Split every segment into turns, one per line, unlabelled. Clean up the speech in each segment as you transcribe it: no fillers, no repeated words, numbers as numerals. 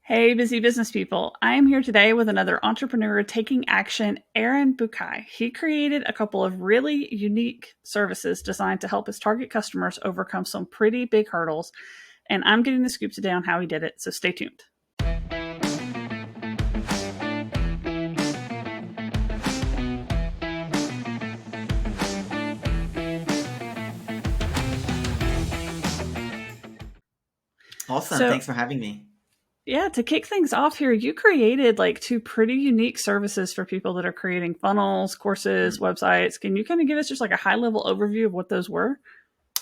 Hey, busy business people. I am here today with another entrepreneur taking action, Eran Bucai. He created a couple of really unique services designed to help his target customers overcome some pretty big hurdles. And I'm getting the scoop today on how he did it, so stay tuned.
Awesome.
So,
Thanks for having me.
yeah, to kick things off here, you created like two pretty unique services for people that are creating funnels, courses,
Mm.
websites. Can you kind of give us just like a high level overview of what those were?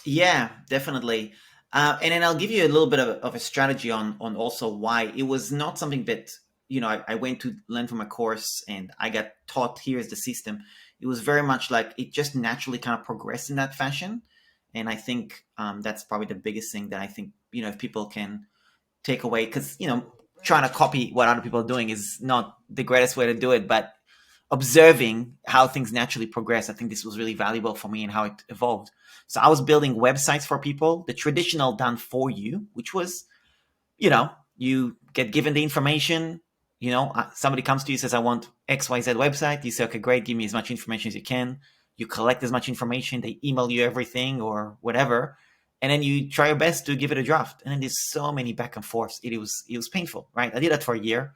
Yeah, definitely. And then I'll give you a little bit of a strategy on also why it was not something that, I went to learn from a course and I got taught here's the system. It was very much like it just naturally kind of progressed in that fashion. And I think that's probably the biggest thing that I think, if people can take away, because, trying to copy what other people are doing is not the greatest way to do it, but observing how things naturally progress. I think this was really valuable for me and how it evolved. So I was building websites for people, the traditional done for you, which was, you get given the information, somebody comes to you, says, I want XYZ website. You say, okay, great. Give me as much information as you can. You collect as much information. They email you everything or whatever. And then you try your best to give it a draft. And then there's so many back and forths. It was painful, right? I did that for a year.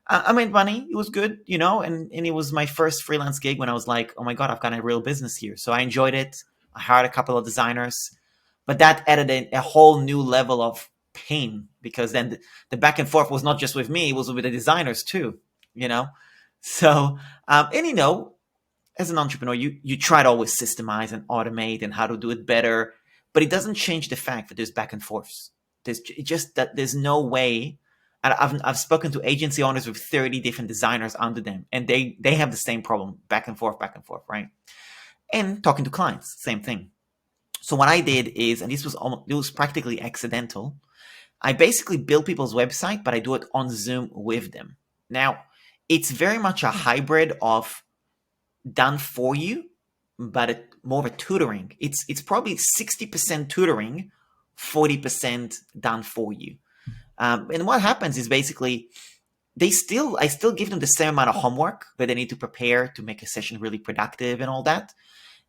I made money. It was good, and it was my first freelance gig when I was like, oh my God, I've got a real business here. So I enjoyed it. I hired a couple of designers, but that added a whole new level of pain because then the back and forth was not just with me, it was with the designers too, you know? So, and as an entrepreneur, you try to always systemize and automate and how to do it better, but it doesn't change the fact that there's back and forths. There's just that there's no way. And I've spoken to agency owners with 30 different designers under them, and they have the same problem, back and forth, right? And talking to clients, same thing. So what I did is, and it was practically accidental. I basically build people's website, but I do it on Zoom with them. Now, it's very much a hybrid of done for you, but more of a tutoring. It's probably 60% tutoring, 40% done for you. And what happens is basically I still give them the same amount of homework that they need to prepare to make a session really productive and all that.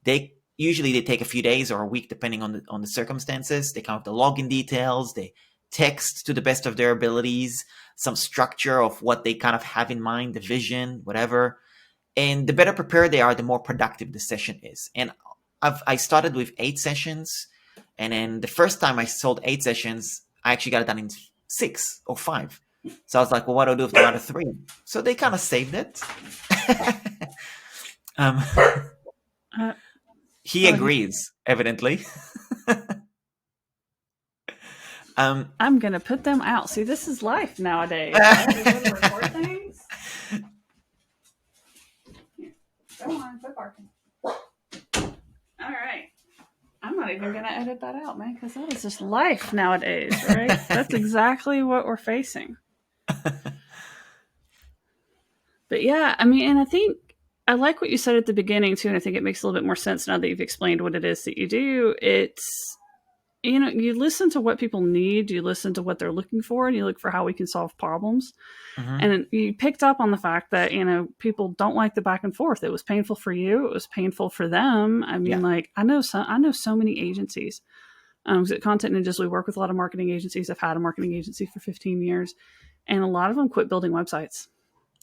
They take a few days or a week depending on the circumstances. They come up with the login details. They text to the best of their abilities, some structure of what they kind of have in mind, the vision, whatever. And the better prepared they are, the more productive the session is. And I started with 8 sessions, and then the first time I sold 8 sessions, I actually got it done in 6 or 5. So I was like, well, what do I do with the other 3? So they kind of saved it. um,
Uh,
he
oh, he
agrees, evidently. um,
I'm gonna put them out. See, this is life nowadays, right? We go to record things. Here, go on, quit barking. All right. I'm not even gonna edit that out, man, because that is just life nowadays, right? That's exactly what we're facing. But yeah, I mean, and I think I like what you said at the beginning too, and I think it makes a little bit more sense now that you've explained what it is that you do. It's you listen to what people need, you listen to what they're looking for, and you look for how we can solve problems.
mhm.
And you picked up on the fact that people don't like the back and forth. It was painful for you. It was painful for them. I mean,
Yeah,
like I know so many agencies. At Content Ninjas, we work with a lot of marketing agencies. I've had a marketing agency for 15 years, and a lot of them quit building websites.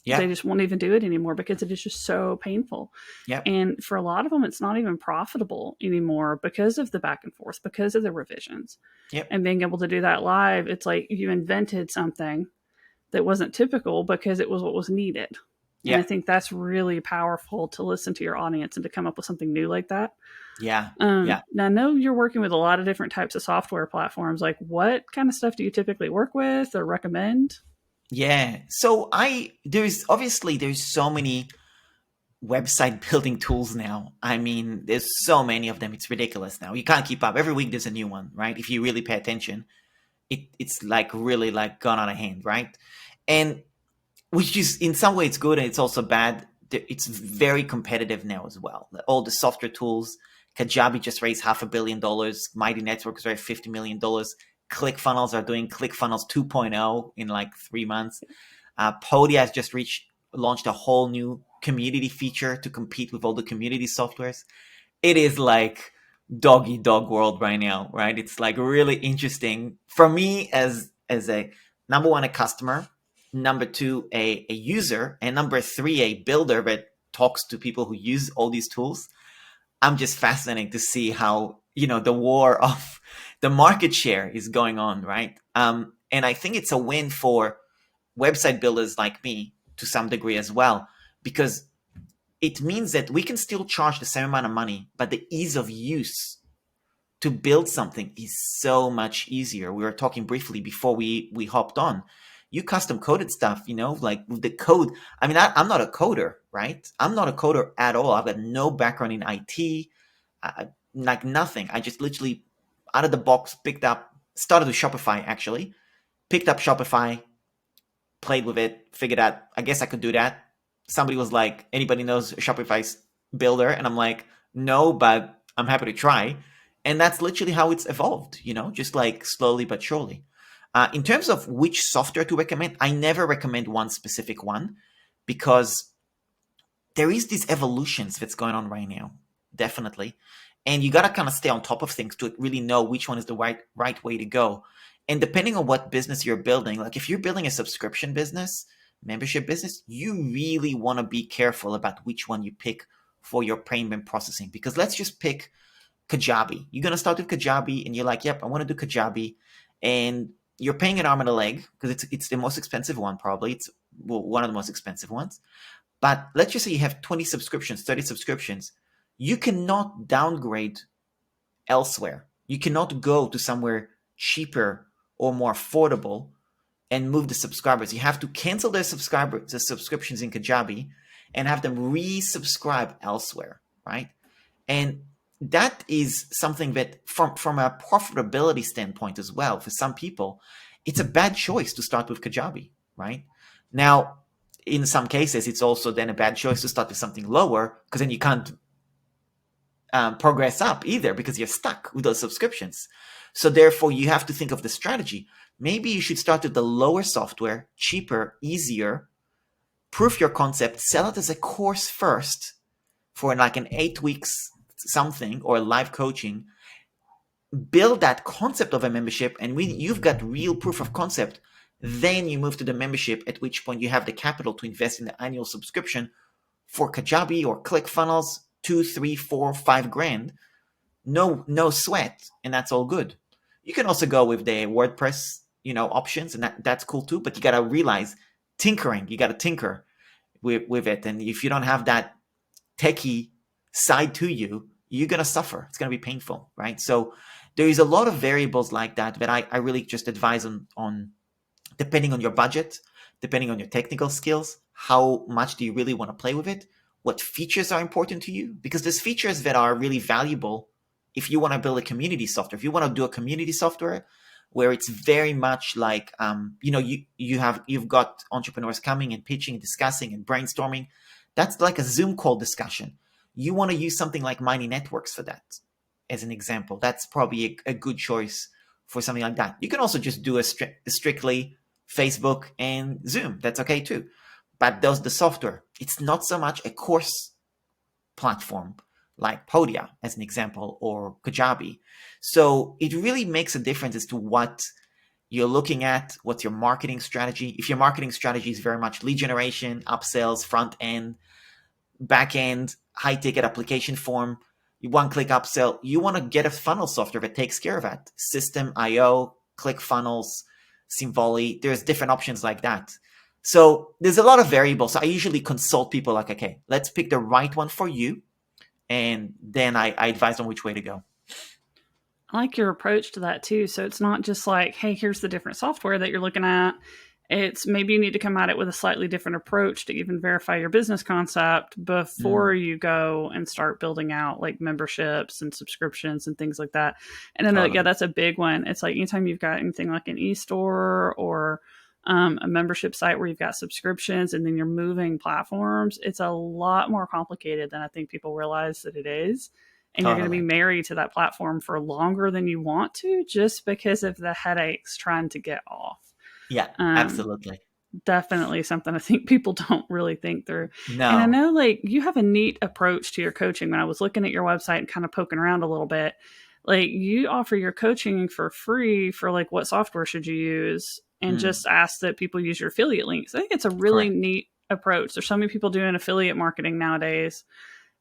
They
yeah,
just won't even do it anymore because it is just so painful.
yeah,
And for a lot of them, it's not even profitable anymore because of the back and forth, because of the revisions.
yep,
And being able to do that live, it's like you invented something that wasn't typical because it was what was needed. And I
yeah,
think that's really powerful to listen to your audience and to come up with something new like that.
yeah, yeah.
Now, I know you're working with a lot of different types of software platforms. Like, what kind of stuff do you typically work with or recommend?
Yeah. So there's so many website building tools now. I mean, there's so many of them. It's ridiculous now. You can't keep up. Every week there's a new one, right? If you really pay attention, it's like really like gone out of hand, right? And which is in some way it's good and it's also bad. It's very competitive now as well. All the software tools. Kajabi just raised $500 million. Mighty Networks raised $50 million. ClickFunnels are doing ClickFunnels 2.0 in like 3 months. Podia has just launched a whole new community feature to compete with all the community softwares. It is like dog eat dog world right now, right? It's like really interesting for me as a number one, a customer, number two, a user, and number three, a builder that talks to people who use all these tools. I'm just fascinated to see how, the war of the market share is going on, right? And I think it's a win for website builders like me to some degree as well, because it means that we can still charge the same amount of money, but the ease of use to build something is so much easier. We were talking briefly before we hopped on. You custom coded stuff, like with the code. I mean, I'm not a coder, right? I'm not a coder at all. I've got no background in IT, like nothing. I just literally out of the box started with Shopify actually, picked up Shopify, played with it, figured out, I guess I could do that. Somebody was like, anybody knows Shopify's builder? And I'm like, no, but I'm happy to try. And that's literally how it's evolved, just like slowly but surely. In terms of which software to recommend, I never recommend one specific one because there is these evolutions that's going on right now, definitely. And you got to kind of stay on top of things to really know which one is the right way to go. And depending on what business you're building, like if you're building a subscription business, membership business, you really want to be careful about which one you pick for your payment processing. Because let's just pick Kajabi. You're going to start with Kajabi and you're like, yep, I want to do Kajabi. And you're paying an arm and a leg because it's the most expensive one, probably. It's one of the most expensive ones. But let's just say you have 20 subscriptions, 30 subscriptions. You cannot downgrade elsewhere. You cannot go to somewhere cheaper or more affordable and move the subscribers. You have to cancel the subscriptions in Kajabi and have them resubscribe elsewhere, right? And that is something that from a profitability standpoint as well, for some people, it's a bad choice to start with Kajabi, right? Now, in some cases, it's also then a bad choice to start with something lower because then you can't progress up either because you're stuck with those subscriptions. So therefore, you have to think of the strategy. Maybe you should start with the lower software, cheaper, easier, proof your concept, sell it as a course first for like an 8 weeks something or live coaching, build that concept of a membership, and when you've got real proof of concept, then you move to the membership, at which point you have the capital to invest in the annual subscription for Kajabi or ClickFunnels, 2, 3, 4, 5 grand. No sweat, and that's all good. You can also go with the WordPress, options, and that's cool too. But you gotta realize tinkering. You gotta tinker with it, and if you don't have that techie side to you, you're gonna suffer. It's gonna be painful, right? So there is a lot of variables like that I really just advise on depending on your budget, depending on your technical skills, how much do you really want to play with it? What features are important to you? Because there's features that are really valuable if you want to build a community software. If you want to do a community software where it's very much like, you've got entrepreneurs coming and pitching, discussing, and brainstorming. That's like a Zoom call discussion. You want to use something like Mighty Networks for that, as an example. That's probably a good choice for something like that. You can also just do a strictly Facebook and Zoom. That's okay too. But those the software. It's not so much a course platform like Podia, as an example, or Kajabi. So it really makes a difference as to what you're looking at, what's your marketing strategy. If your marketing strategy is very much lead generation, upsells, front end, back end, high ticket application form, one click upsell, you want to get a funnel software that takes care of that. System.io, ClickFunnels, Symvoli, there's different options like that. So there's a lot of variables. So I usually consult people like, okay, let's pick the right one for you. And then I advise on which way to go.
I like your approach to that too. So it's not just like, hey, here's the different software that you're looking at. It's maybe you need to come at it with a slightly different approach to even verify your business concept before you go and start building out like memberships and subscriptions and things like that. And then,
Totally.
yeah, that's a big one. It's like anytime you've got anything like an e-store or a membership site where you've got subscriptions and then you're moving platforms, it's a lot more complicated than I think people realize that it is. and you're going to be
Totally.
married to that platform for longer than you want to, just because of the headaches trying to get off.
Yeah,
Um,
absolutely.
Definitely something I think people don't really think through. And I
No.
know like you have a neat approach to your coaching. When I was looking at your website and kind of poking around a little bit, like you offer your coaching for free for like what software should you use, and
Mm,
just ask that people use your affiliate links. I think it's a really
correct.
neat approach. There's so many people doing affiliate marketing nowadays,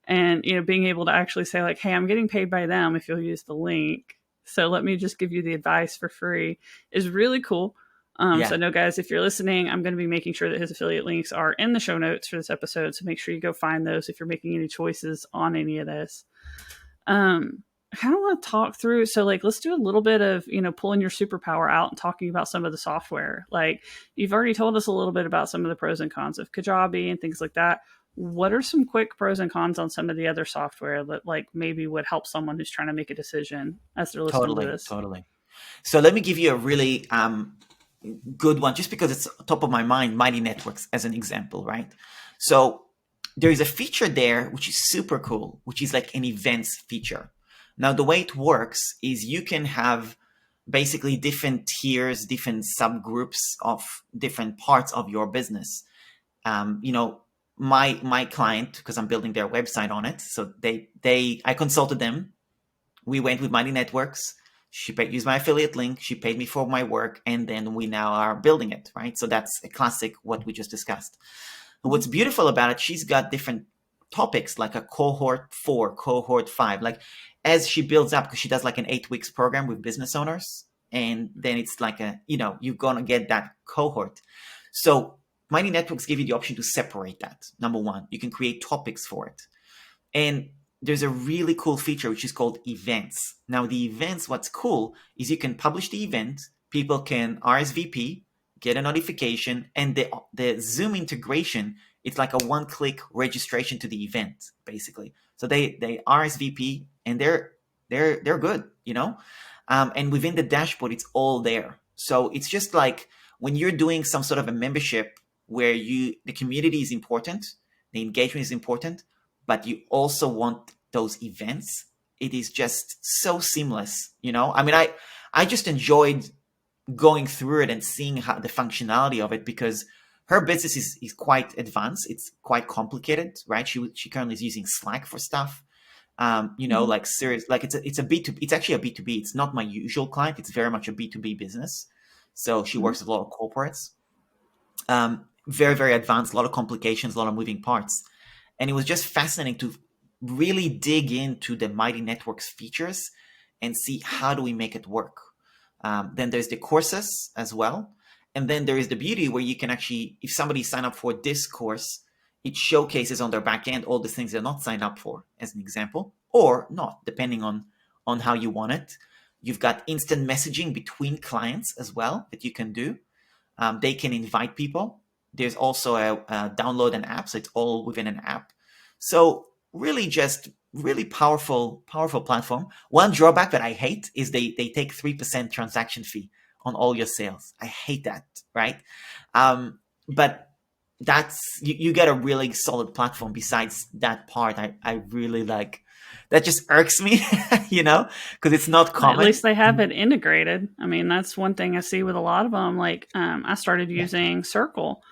and being able to actually say like, hey, I'm getting paid by them if you'll use the link, so let me just give you the advice for free, is really cool. So
Yeah,
no, guys, if you're listening, I'm going to be making sure that his affiliate links are in the show notes for this episode, so make sure you go find those if you're making any choices on any of this. I kind of want to talk through, so like let's do a little bit of pulling your superpower out and talking about some of the software. Like you've already told us a little bit about some of the pros and cons of Kajabi and things like that. What are some quick pros and cons on some of the other software that like maybe would help someone who's trying to make a decision as they're listening to
totally,
this?
totally. So let me give you a really good one, just because it's top of my mind, Mighty Networks as an example, right? So there is a feature there which is super cool, which is like an events feature. Now, the way it works is you can have basically different tiers, different subgroups of different parts of your business. You know, my client, because I'm building their website on it, so I consulted them. We went with Mighty Networks. Used my affiliate link. She paid me for my work, and then we now are building it, right? So that's a classic what we just discussed. And
Mm-hmm.
what's beautiful about it, she's got different topics like a cohort 4, cohort 5. Like as she builds up, because she does like an 8 weeks program with business owners, and then it's like you're gonna get that cohort. So Mighty Networks give you the option to separate that. Number one, you can create topics for it. And there's a really cool feature which is called events. Now, the events, what's cool is you can publish the event, people can RSVP, get a notification, and the Zoom integration, it's like a one-click registration to the event, basically. So they RSVP and they're good, and within the dashboard, it's all there. So it's just like when you're doing some sort of a membership where the community is important, the engagement is important, but you also want those events. It is just so seamless. I mean, I just enjoyed going through it and seeing how the functionality of it, because her business is quite advanced. It's quite complicated, right? She currently is using Slack for stuff.
Mm-hmm.
Like serious, like it's a B2B. It's actually a B2B. It's not my usual client. It's very much a B2B business. So she
Mm-hmm.
works with a lot of corporates. Very, very advanced, a lot of complications, a lot of moving parts. And it was just fascinating to really dig into the Mighty Networks features and see how do we make it work. Then there's the courses as well. And then there is the beauty where you can actually, if somebody sign up for this course, it showcases on their back end all the things they're not signed up for, as an example, or not, depending on how you want it. You've got instant messaging between clients as well that you can do. They can invite people. There's also a download an app, so it's all within an app. So really, just really powerful platform. One drawback that I hate is they take 3% transaction fee on all your sales. I hate that, right? But you get a really solid platform. Besides that part, I really like. That just irks me, because it's not
At least
common.
they have it integrated. I mean, that's one thing I see with a lot of them. Like, I started
Yeah,
using Circle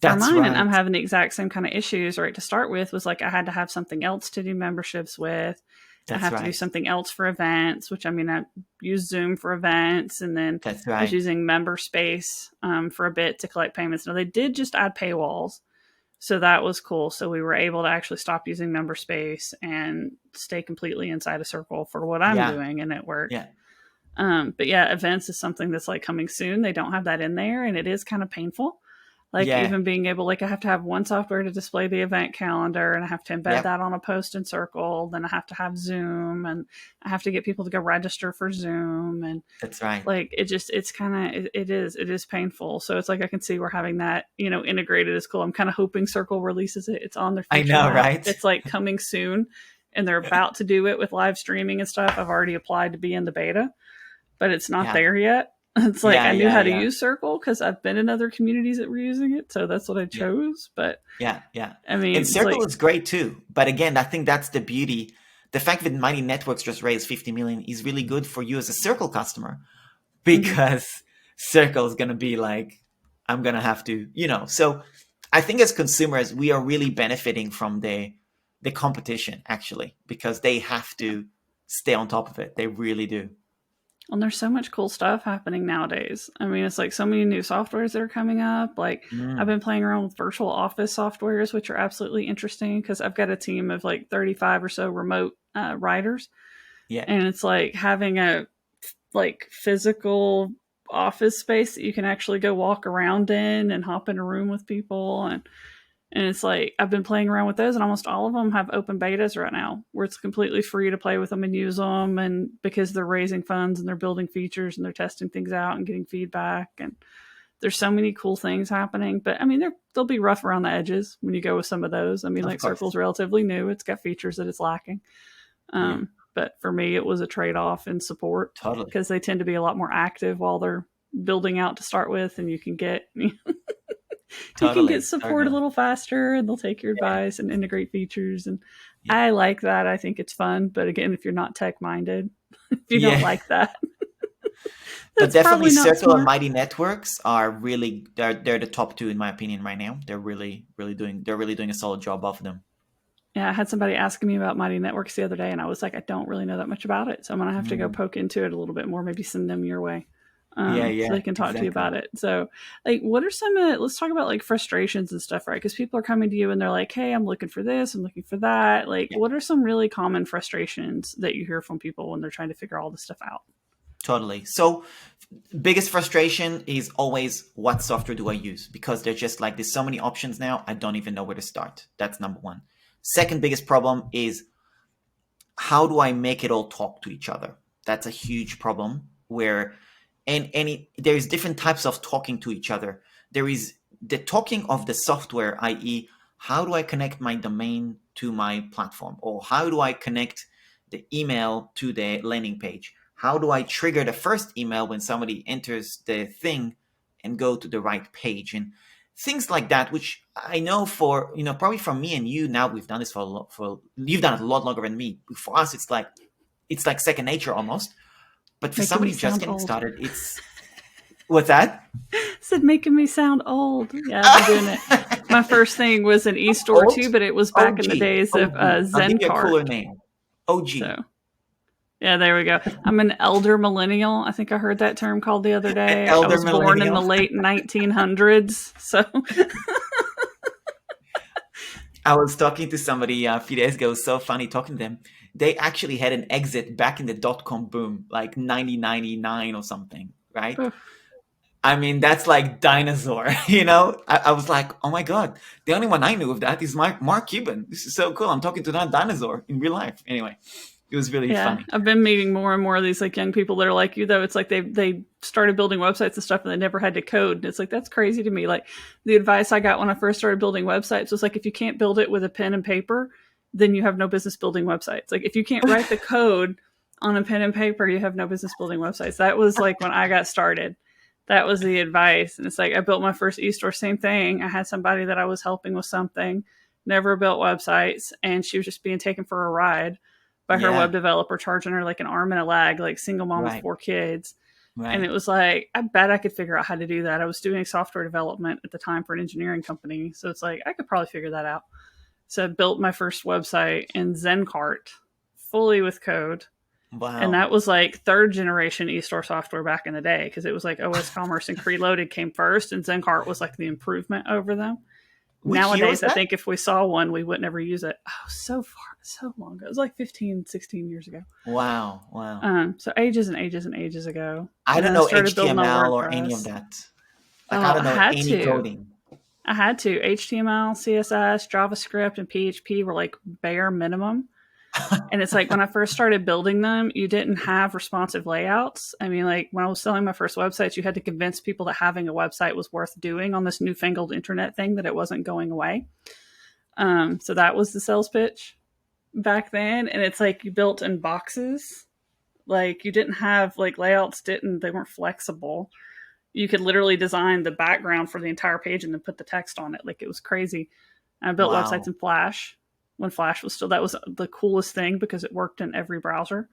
for
that's
mine, and I'm
right.
having the exact same kind of issues. Right to start with was like I had to have something else to do memberships with. I
That's
have to do
right.
something else for events, which I mean, I use Zoom for events, and then
That's
I was
right.
using MemberSpace for a bit to collect payments. Now they did just add paywalls, so that was cool. So we were able to actually stop using MemberSpace and stay completely inside a Circle for what I'm
Yeah.
doing, and it worked.
Yeah.
But yeah, events is something that's like coming soon. They don't have that in there, and it is kind of painful. Like
Yeah.
even being able, like I have to have one software to display the event calendar, and I have to embed
Yep.
that on a post in Circle. Then I have to have Zoom, and I have to get people to go register for Zoom, and
That's right.
like it's kind of it is painful. So it's like I can see where having that integrated is cool. I'm kind of hoping Circle releases it. It's on their
I
feature
know,
map.
right?
It's like coming soon, and they're about to do it with live streaming and stuff. I've already applied to be in the beta, but it's not
Yeah.
there yet. It's like
Yeah.
I knew
Yeah.
how to
Yeah.
use Circle because I've been in other communities that were using it, so that's what I
Yeah.
chose. But
Yeah. Yeah.
I
And
mean, it's
Circle
like
is great too. But again, I think that's the beauty. the fact that Mighty Networks just raised 50 million is really good for you as a Circle customer,
Hmm.
because Circle is going to be like, I'm going to have to, So I think as consumers, we are really benefiting from the competition, actually, because they have
Yeah.
to stay on top of it. They really do.
And there's so much cool stuff happening nowadays. I mean, it's like so many new softwares that are coming up. Like, I've
Mm,
been playing around with virtual office softwares, which are absolutely interesting because I've got a team of like 35 or so remote writers.
yeah,
And it's like having a like physical office space that you can actually go walk around in and hop in a room with people. And it's like I've been playing around with those, and almost all of them have open betas right now, where it's completely free to play with them and use them. And because they're raising funds and they're building features and they're testing things out and getting feedback, and there's so many cool things happening. But I mean, they'll be rough around the edges when you go with some of those. I mean,
of
like Circle's
course.
relatively new; it's got features that it's lacking.
Yeah,
But for me, it was a trade off in support
totally.
because they tend to be a lot more active while they're building out to start with, and you can get you can get
Totally.
support a
Totally.
little faster, and they'll take your
Yeah.
advice and integrate features. And
Yeah.
I like that. I think it's fun. But again, if you're not tech minded, if you don't
Yeah.
like that,
But
that's
definitely
probably not
Circle and
smart.
Mighty Networks are really, they're the top two in my opinion right now. They're really doing a solid job of them.
Yeah, I had somebody asking me about Mighty Networks the other day, and I was like, I don't really know that much about it, so I'm gonna have to go
Mm.
poke into it a little bit more. Maybe send them your way,
Yeah,
so
yeah,
they can talk to you
exactly.
about it. So, like, what are some? Let's talk about like frustrations and stuff, right? Because people are coming to you and they're like, "Hey, I'm looking for this, I'm looking for that." Like,
Yeah,
what are some really common frustrations that you hear from people when they're trying to figure all this stuff out?
totally. So biggest frustration is always, what software do I use? Because there's so many options now, I don't even know where to start. That's number one. Second biggest problem is, how do I make it all talk to each other? That's a huge problem where, there's different types of talking to each other. There is the talking of the software, i.e., how do I connect my domain to my platform? Or how do I connect the email to the landing page? How do I trigger the first email when somebody enters the thing and go to the right page? And things like that, which I know for, probably from me and you now, we've done this for a lot, you've done it a lot longer than me. For us, it's like second nature almost. But for
Making me
somebody just
sound
getting
old.
started, it's what's that?
Said making me sound old. Yeah, I've been doing it. My first thing was an e-store
Old?
too, but it was back in the
OG.
days of
OG. I'll give you a
Zencart.
cooler name. OG.
So yeah, there we go. I'm an elder millennial. I think I heard that term called the other day. I
Elder
was born in the
millennial.
late 1900s. So
I was talking to somebody a few days ago. It was so funny talking to them. They actually had an exit back in the dot-com boom, like 1999 or something, right? I mean, that's like dinosaur, I was like, oh my God, the only one I knew of that is Mark Cuban. This is so cool. I'm talking to that dinosaur in real life. Anyway, it was really
yeah,
funny.
I've been meeting more and more of these like young people that are like you though. It's like they started building websites and stuff and they never had to code. And it's like that's crazy to me. Like the advice I got when I first started building websites was like if you can't build it with a pen and paper, then you have no business building websites. Like if you can't write the code on a pen and paper, you have no business building websites. That was like when I got started. That was the advice. And it's like I built my first e-store, same thing. I had somebody that I was helping with something, never built websites, and she was just being taken for a ride by her web
Yeah,
developer, charging her like an arm and a leg, like single mom with
right,
4 kids. And
right.
it was like, I bet I could figure out how to do that. I was doing software development at the time for an engineering company. So it's like, I could probably figure that out. So I built my first website in Zencart fully with code. And
Wow.
that was like third generation eStore software back in the day because it was like OS Commerce and Preloaded came first, and Zencart was like the improvement over them.
Which year was
Nowadays, I
that?
think if we saw one, we would never use it. Oh, so far, so long ago. It was like 15, 16 years ago.
Wow, wow.
So ages and ages and ages ago.
I
And
don't
then I
know
started building on
HTML or any of
WordPress.
that. Like, I
Oh,
don't
I
know
had
any
to.
coding.
I had to. HTML, CSS, JavaScript, and PHP were like bare minimum. And it's like when I first started building them, you didn't have responsive layouts. I mean, like when I was selling my first websites, you had to convince people that having a website was worth doing on this newfangled internet thing, that it wasn't going away. So that was the sales pitch back then. And it's like you built in boxes. Like you didn't have like layouts, they weren't flexible. You could literally design the background for the entire page and then put the text on it. Like it was crazy. I built websites
Wow.
in Flash. when Flash was still, that was the coolest thing because it worked in every browser.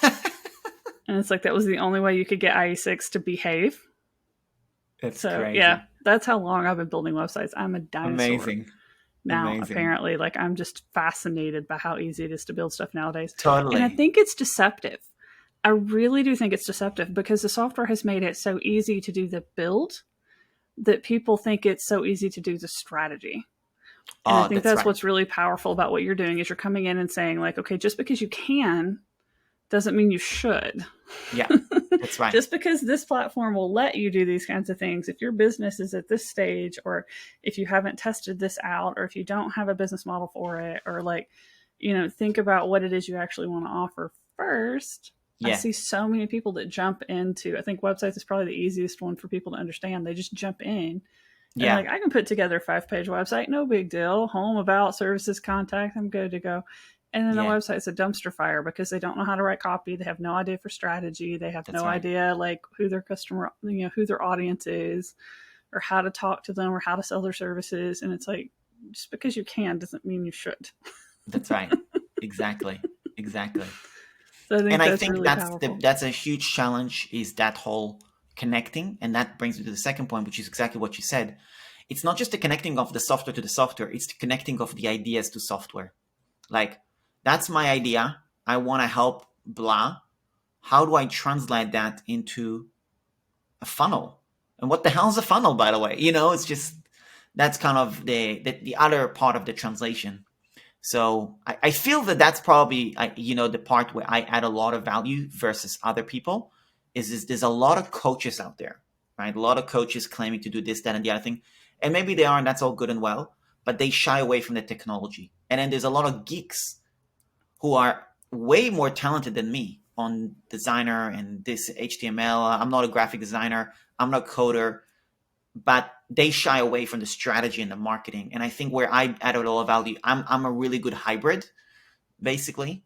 And it's like that was the only way you could get IE6 to behave.
That's
So yeah,
crazy.
that's how long I've been building websites. I'm a dinosaur
Amazing.
now,
Amazing.
apparently. Like I'm just fascinated by how easy it is to build stuff nowadays. And I
Totally.
think it's deceptive. I really do think it's deceptive because the software has made it so easy to do the build that people think it's so easy to do the strategy. And I
Oh,
think
that's
that's
right.
what's really powerful about what you're doing is you're coming in and saying like, okay, just because you can doesn't mean you should.
Yeah, that's right.
Just because this platform will let you do these kinds of things, if your business is at this stage, or if you haven't tested this out, or if you don't have a business model for it, or like, think about what it is you actually want to offer first. I
Yeah,
see so many people that jump into, I think websites is probably the easiest one for people to understand. They just jump in. They're
yeah,
like, I can put together a 5-page website, no big deal. Home, about, services, contact, I'm good to go. And then the
yeah.
website's a dumpster fire because they don't know how to write copy. They have no idea for strategy. They have
That's
no
right.
idea like who their customer, who their audience is, or how to talk to them, or how to sell their services. And it's like, just because you can doesn't mean you should.
That's right. Exactly. Exactly.
So I
And
think
I
that's
think
really powerful.
that's a huge challenge is that whole connecting, and that brings me to the second point, which is exactly what you said. It's not just the connecting of the software to the software; it's the connecting of the ideas to software. Like, that's my idea. I want to help blah. How do I translate that into a funnel? And what the hell is a funnel, by the way? It's just that's kind of the other part of the translation. So I feel that that's probably the part where I add a lot of value versus other people is there's a lot of coaches out there, right? A lot of coaches claiming to do this, that, and the other thing, and maybe they are, and that's all good and well, but they shy away from the technology. And then there's a lot of geeks who are way more talented than me on designer and this HTML. I'm not a graphic designer. I'm not a coder, but they shy away from the strategy and the marketing. And I think where I added a lot of value, I'm a really good hybrid, basically.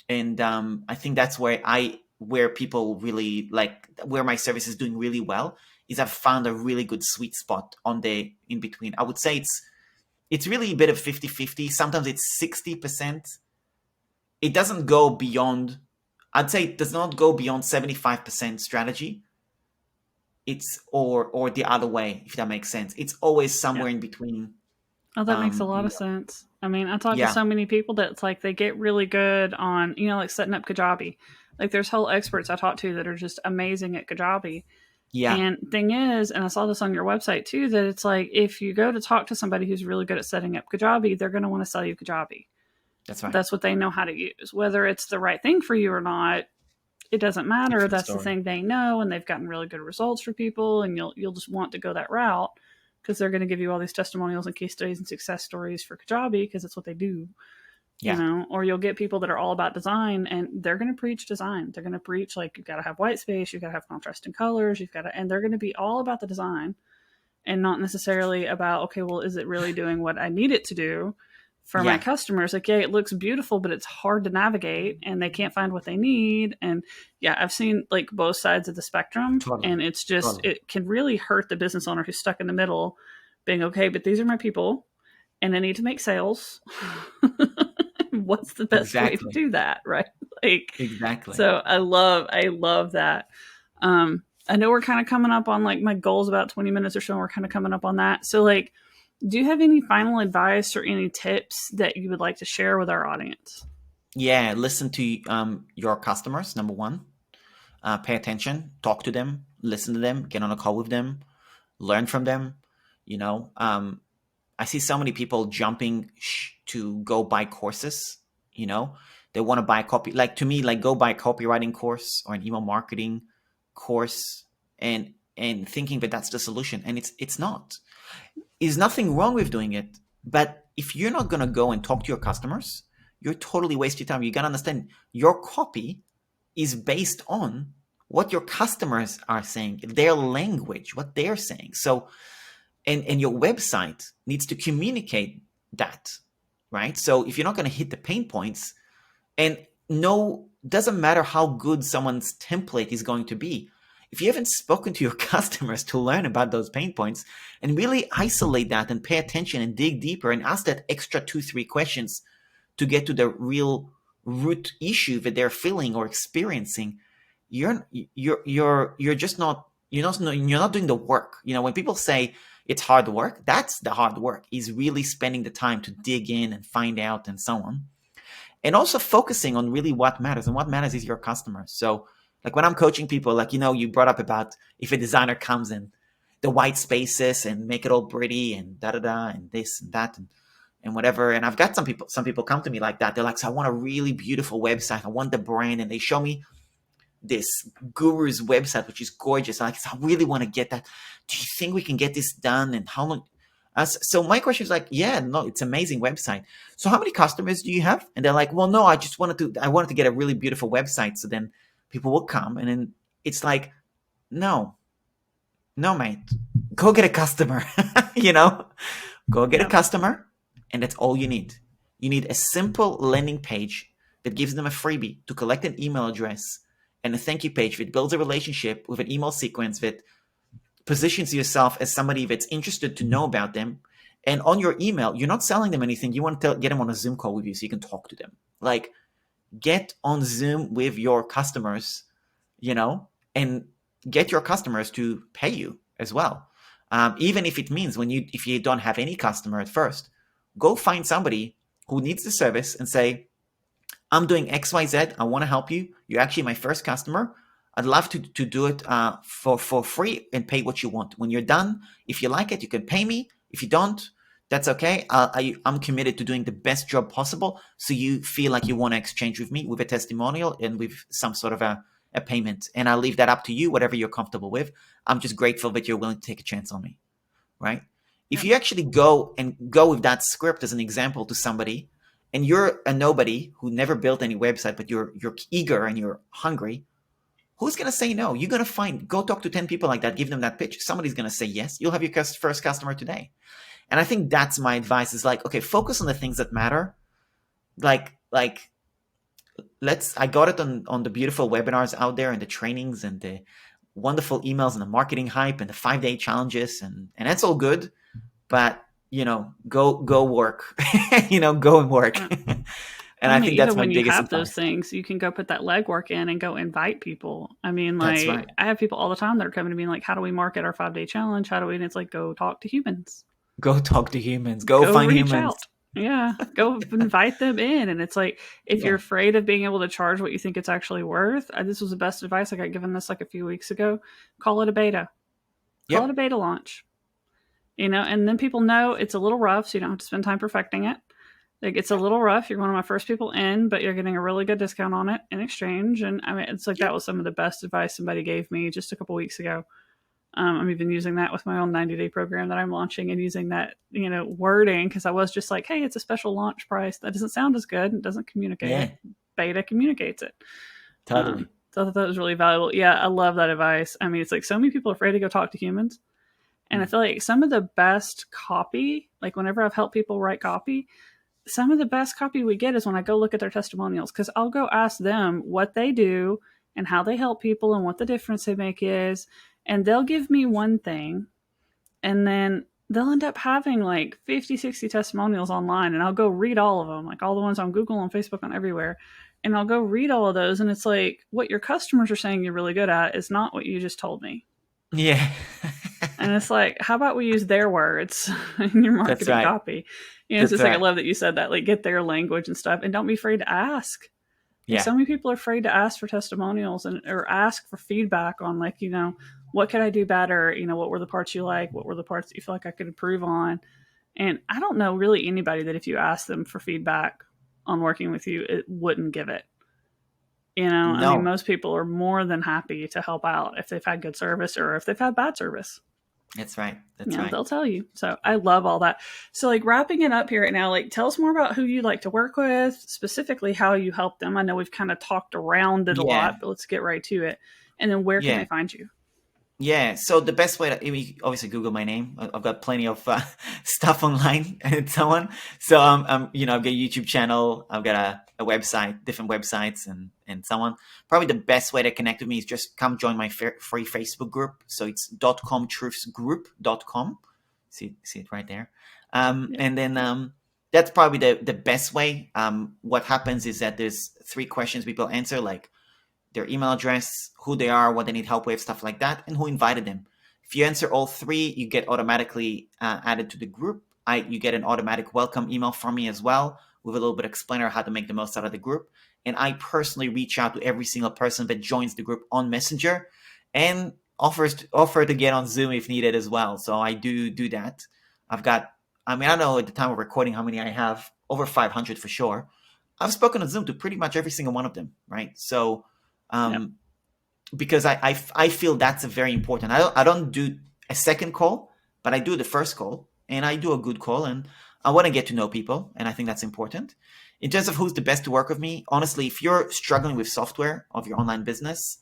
And I think that's where people really like where my service is doing really well is I've found a really good sweet spot on the in between. I would say it's really a bit of 50-50. Sometimes it's 60%. It doesn't go beyond, I'd say it does not go beyond 75% strategy. It's or the other way, if that makes sense. It's always
Yeah.
somewhere in between.
Oh, that makes a lot
You
of
know,
sense. I mean, I talk to
yeah,
so many people that it's like they get really good on, like setting up Kajabi. Like there's whole experts I talk to that are just amazing at Kajabi.
yeah,
And thing is, and I saw this on your website too, that it's like if you go to talk to somebody who's really good at setting up Kajabi, they're going to want to sell you Kajabi.
that's right.
That's what they know how to use. Whether it's the right thing for you or not, it doesn't matter.
Different
That's the
story.
thing they know, and they've gotten really good results for people, and you'll just want to go that route because they're going to give you all these testimonials and case studies and success stories for Kajabi because it's what they do.
Yeah,
Or you'll get people that are all about design and they're going to preach design. They're going to preach like you've got to have white space, you've got to have contrasting colors, and they're going to be all about the design and not necessarily about, okay, well, is it really doing what I need it to do for my
yeah,
customers? Like, yeah, it looks beautiful, but it's hard to navigate and they can't find what they need. And yeah, I've seen like both sides of the spectrum,
totally,
and it's just,
totally.
it can really hurt the business owner who's stuck in the middle, being okay, but these are my people and I need to make sales. What's the best way to
Exactly,
do that? Right. Like,
exactly.
so I love that. I know we're kind of coming up on like my goals about 20 minutes or so. And we're kind of coming up on that. So like, do you have any final advice or any tips that you would like to share with our audience?
Yeah, listen to your customers. Number one, pay attention, talk to them, listen to them, get on a call with them, learn from them. You know, I see so many people jumping to go buy courses. You know, they want to buy a copy. Like to me, like go buy a copywriting course or an email marketing course, and thinking that that's the solution, and it's not. There's nothing wrong with doing it, but if you're not gonna go and talk to your customers, you're totally wasting time. You gotta understand your copy is based on what your customers are saying, their language, what they're saying. So and your website needs to communicate that, right? So if you're not going to hit the pain points, and no, doesn't matter how good someone's template is going to be, if you haven't spoken to your customers to learn about those pain points and really isolate that and pay attention and dig deeper and ask that extra 2-3 questions, to get to the real root issue that they're feeling or experiencing, you're just not you're not doing the work. When people say it's hard work, that's the hard work, is really spending the time to dig in and find out and so on. And also focusing on really what matters, and what matters is your customers. So like when I'm coaching people, like, you brought up about if a designer comes in the white spaces and make it all pretty and da da da and this and that and whatever. And I've got some people come to me like that. They're like, so I want a really beautiful website. I want the brand. And they show me this guru's website, which is gorgeous. I'm like, so I really want to get that. Do you think we can get this done? And how long? So my question is like, yeah, no, it's an amazing website. So how many customers do you have? And they're like, well, no, I wanted to get a really beautiful website. So then people will come. And then it's like, no, mate, go get a customer, go get a customer. And that's all you need. You need a simple landing page that gives them a freebie to collect an email address, and a thank you page that builds a relationship with an email sequence that positions yourself as somebody that's interested to know about them. And on your email, you're not selling them anything. You want to get them on a Zoom call with you so you can talk to them. Like, get on Zoom with your customers, and get your customers to pay you as well. Even if it means if you don't have any customer at first, go find somebody who needs the service and say, I'm doing XYZ. I want to help you. You're actually my first customer. I'd love to do it for free and pay what you want. When you're done, if you like it, you can pay me. If you don't, that's okay. I'm committed to doing the best job possible. So you feel like you want to exchange with me with a testimonial and with some sort of a payment. And I'll leave that up to you, whatever you're comfortable with. I'm just grateful that you're willing to take a chance on me, right? If you actually go with that script as an example to somebody, and you're a nobody who never built any website, but you're eager and you're hungry, who's going to say no? You're going to go talk to 10 people like that, give them that pitch. Somebody's going to say yes. You'll have your first customer today. And I think that's my advice, is like, okay, focus on the things that matter. I got it on the beautiful webinars out there and the trainings and the wonderful emails and the marketing hype and the 5-day challenges. And that's all good. But, go work, go and work. And I think that's my biggest advice. When you have
those things, you can go put that legwork in and go invite people. I mean,
like, right.
I have people all the time that are coming to me like, how do we market our 5-day challenge? How do we? And it's like, go talk to humans.
Go talk to humans. Go find
reach
humans.
Out. Yeah. Go invite them in. And it's like, if you're afraid of being able to charge what you think it's actually worth, this was the best advice. I got given this like a few weeks ago. Call it a beta. Call it a beta launch. And then people know it's a little rough, so you don't have to spend time perfecting it. Like, it's a little rough. You're one of my first people in, but you're getting a really good discount on it in exchange. And I mean, it's like that was some of the best advice somebody gave me just a couple weeks ago. I'm even using that with my own 90-day program that I'm launching, and using that, wording, because I was just like, hey, it's a special launch price. That doesn't sound as good. It doesn't communicate it. Beta communicates it.
Totally.
So I thought that was really valuable. Yeah, I love that advice. I mean, it's like so many people are afraid to go talk to humans. And I feel like some of the best copy, like whenever I've helped people write copy, some of the best copy we get is when I go look at their testimonials, because I'll go ask them what they do and how they help people and what the difference they make is. And they'll give me one thing, and then they'll end up having like 50, 60 testimonials online. And I'll go read all of them, like all the ones on Google, on Facebook, on everywhere. And I'll go read all of those. And it's like, what your customers are saying you're really good at is not what you just told me.
Yeah.
And it's like, how about we use their words in your marketing copy? It's just like, I love that you said that, like, get their language and stuff, and don't be afraid to ask. Yeah. So many people are afraid to ask for testimonials or ask for feedback on, like, what could I do better? What were the parts you like? What were the parts that you feel like I could improve on? And I don't know really anybody that if you ask them for feedback on working with you, it wouldn't give it. No. I mean, most people are more than happy to help out if they've had good service or if they've had bad service.
That's right. That's right.
They'll tell you. So I love all that. So, like, wrapping it up here right now, like, tell us more about who you like to work with, specifically how you help them. I know we've kind of talked around it a lot, but let's get right to it. And then where can they find you?
Yeah, so the best way obviously Google my name. I've got plenty of stuff online and so on. So I've got a YouTube channel. I've got a website, different websites, and so on. Probably the best way to connect with me is just come join my free Facebook group. So it's .comtruthsgroup.com. See it right there. And then that's probably the best way. What happens is that there's 3 questions people answer, like their email address, who they are, what they need help with, stuff like that, and who invited them. If you answer all 3, you get automatically added to the group. You get an automatic welcome email from me as well, with a little bit of explainer how to make the most out of the group. And I personally reach out to every single person that joins the group on Messenger, and offer to get on Zoom if needed as well. So I do that. I've got, I mean, I don't know at the time of recording how many I have, over 500 for sure. I've spoken on Zoom to pretty much every single one of them, right? So
Yep.
um, because I feel that's a very important. I don't do a second call, but I do the first call, and I do a good call, and I want to get to know people, and I think that's important. In terms of who's the best to work with me, honestly, if you're struggling with software of your online business,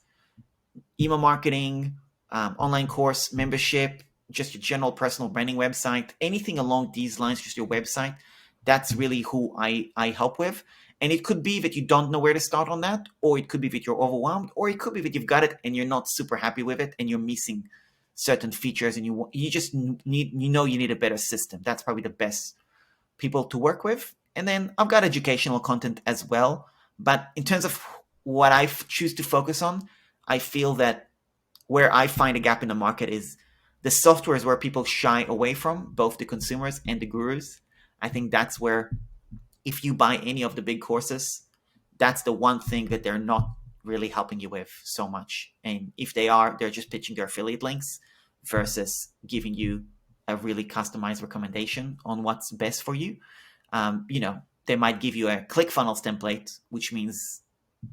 email marketing, online course, membership, just your general personal branding website, anything along these lines, just your website, that's really who I help with. And it could be that you don't know where to start on that, or it could be that you're overwhelmed, or it could be that you've got it and you're not super happy with it and you're missing certain features, and you just need, you need a better system. That's probably the best people to work with. And then I've got educational content as well. But in terms of what I choose to focus on, I feel that where I find a gap in the market is the software is where people shy away from, both the consumers and the gurus. I think that's where, if you buy any of the big courses, that's the one thing that they're not really helping you with so much. And if they are, they're just pitching their affiliate links versus giving you a really customized recommendation on what's best for you. They might give you a ClickFunnels template, which means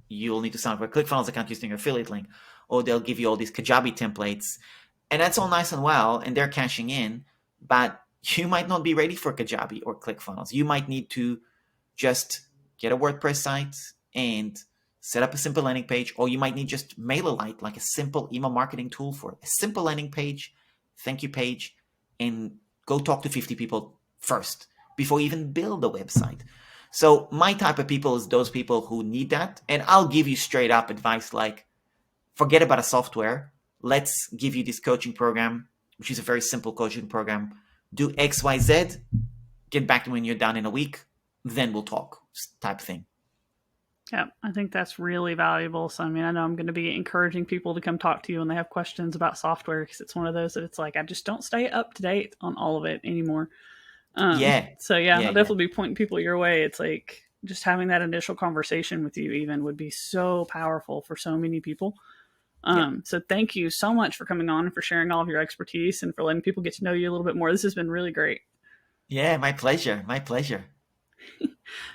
you'll need to sign up for a ClickFunnels account using your affiliate link, or they'll give you all these Kajabi templates, and that's all nice and well, and they're cashing in, but you might not be ready for Kajabi or ClickFunnels. You might need to just get a WordPress site and set up a simple landing page, or you might need just MailerLite, like a simple email marketing tool for a simple landing page, thank you page, and go talk to 50 people first before you even build a website. So my type of people is those people who need that. And I'll give you straight up advice like, forget about a software. Let's give you this coaching program, which is a very simple coaching program. Do X, Y, Z. Get back to me when you're done in a week. Then we'll talk, type thing.
Yeah, I think that's really valuable. So, I mean, I know I'm going to be encouraging people to come talk to you when they have questions about software, because it's one of those that it's like, I just don't stay up to date on all of it anymore.
Yeah.
So yeah, I'll
Yeah.
definitely be pointing people your way. It's like just having that initial conversation with you even would be so powerful for so many people.
Yeah.
So thank you so much for coming on and for sharing all of your expertise and for letting people get to know you a little bit more. This has been really great.
Yeah. My pleasure. My pleasure.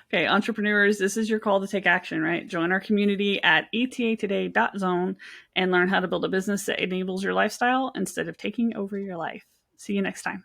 Okay, entrepreneurs, this is your call to take action, right? Join our community at etatoday.zone and learn how to build a business that enables your lifestyle instead of taking over your life. See you next time.